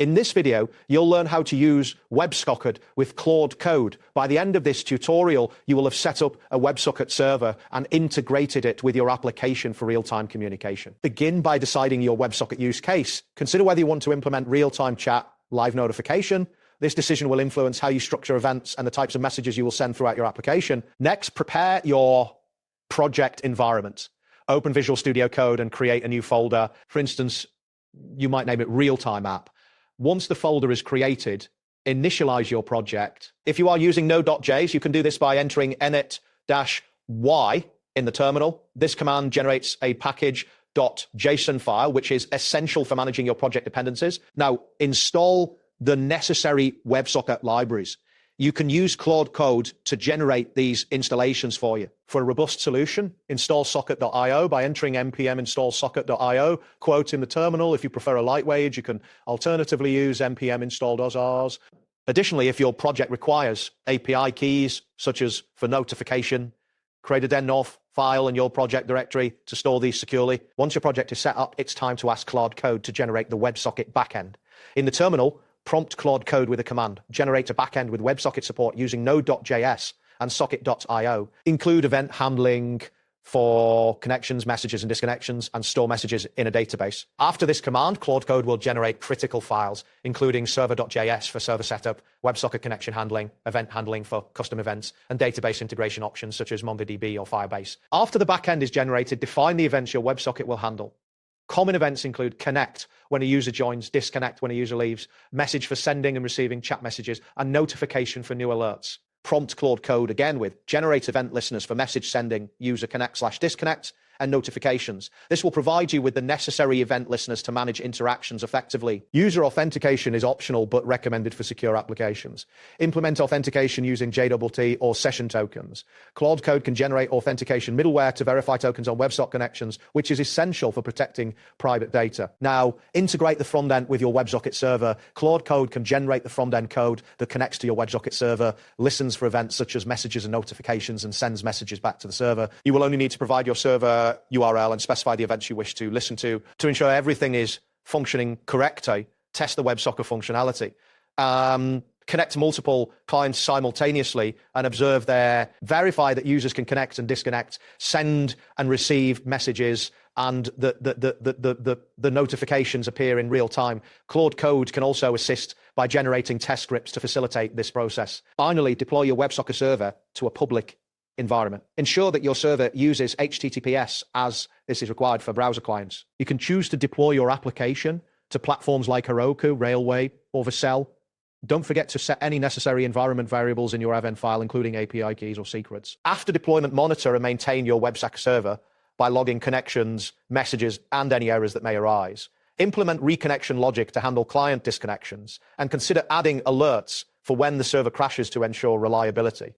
In this video, you'll learn how to use WebSocket with Claude Code. By the end of this tutorial, you will have set up a WebSocket server and integrated it with your application for real-time communication. Begin by deciding your WebSocket use case. Consider whether you want to implement real-time chat, live notification. This decision will influence how you structure events and the types of messages you will send throughout your application. Next, prepare your project environment. Open Visual Studio Code and create a new folder. For instance, you might name it Real-Time App. Once the folder is created, initialize your project. If you are using Node.js, you can do this by entering init-y in the terminal. This command generates a package.json file, which is essential for managing your project dependencies. Now, install the necessary WebSocket libraries. You can use Claude Code to generate these installations for you. For a robust solution, install socket.io by entering npm install socket.io, quote in the terminal. If you prefer a lightweight, you can alternatively use npm install.rs. Additionally, if your project requires API keys, such as for notification, create a .env file in your project directory to store these securely. Once your project is set up, it's time to ask Claude Code to generate the WebSocket backend. In the terminal, prompt Claude Code with a command. Generate a backend with WebSocket support using Node.js and socket.io. Include event handling for connections, messages, and disconnections, and store messages in a database. After this command, Claude Code will generate critical files, including server.js for server setup, WebSocket connection handling, event handling for custom events, and database integration options such as MongoDB or Firebase. After the backend is generated, define the events your WebSocket will handle. Common events include connect when a user joins, disconnect when a user leaves, message for sending and receiving chat messages, and notification for new alerts. Prompt Claude Code again with generate event listeners for message sending, user connect/disconnect, and notifications. This will provide you with the necessary event listeners to manage interactions effectively. User authentication is optional but recommended for secure applications. Implement authentication using JTT or session tokens. Claude Code can generate authentication middleware to verify tokens on WebSocket connections, which is essential for protecting private data. Now, integrate the front end with your WebSocket server. Claude Code can generate the front end code that connects to your WebSocket server, listens for events such as messages and notifications, and sends messages back to the server. You will only need to provide your server URL and specify the events you wish to listen to ensure everything is functioning correctly. Test the WebSocket functionality. Connect multiple clients simultaneously and observe verify that users can connect and disconnect, send and receive messages, and the notifications appear in real time. Claude Code can also assist by generating test scripts to facilitate this process. Finally, deploy your WebSocket server to a public environment. Ensure that your server uses HTTPS as this is required for browser clients. You can choose to deploy your application to platforms like Heroku, Railway, or Vercel. Don't forget to set any necessary environment variables in your event file, including API keys or secrets. After deployment, monitor and maintain your WebSocket server by logging connections, messages, and any errors that may arise. Implement reconnection logic to handle client disconnections, and consider adding alerts for when the server crashes to ensure reliability.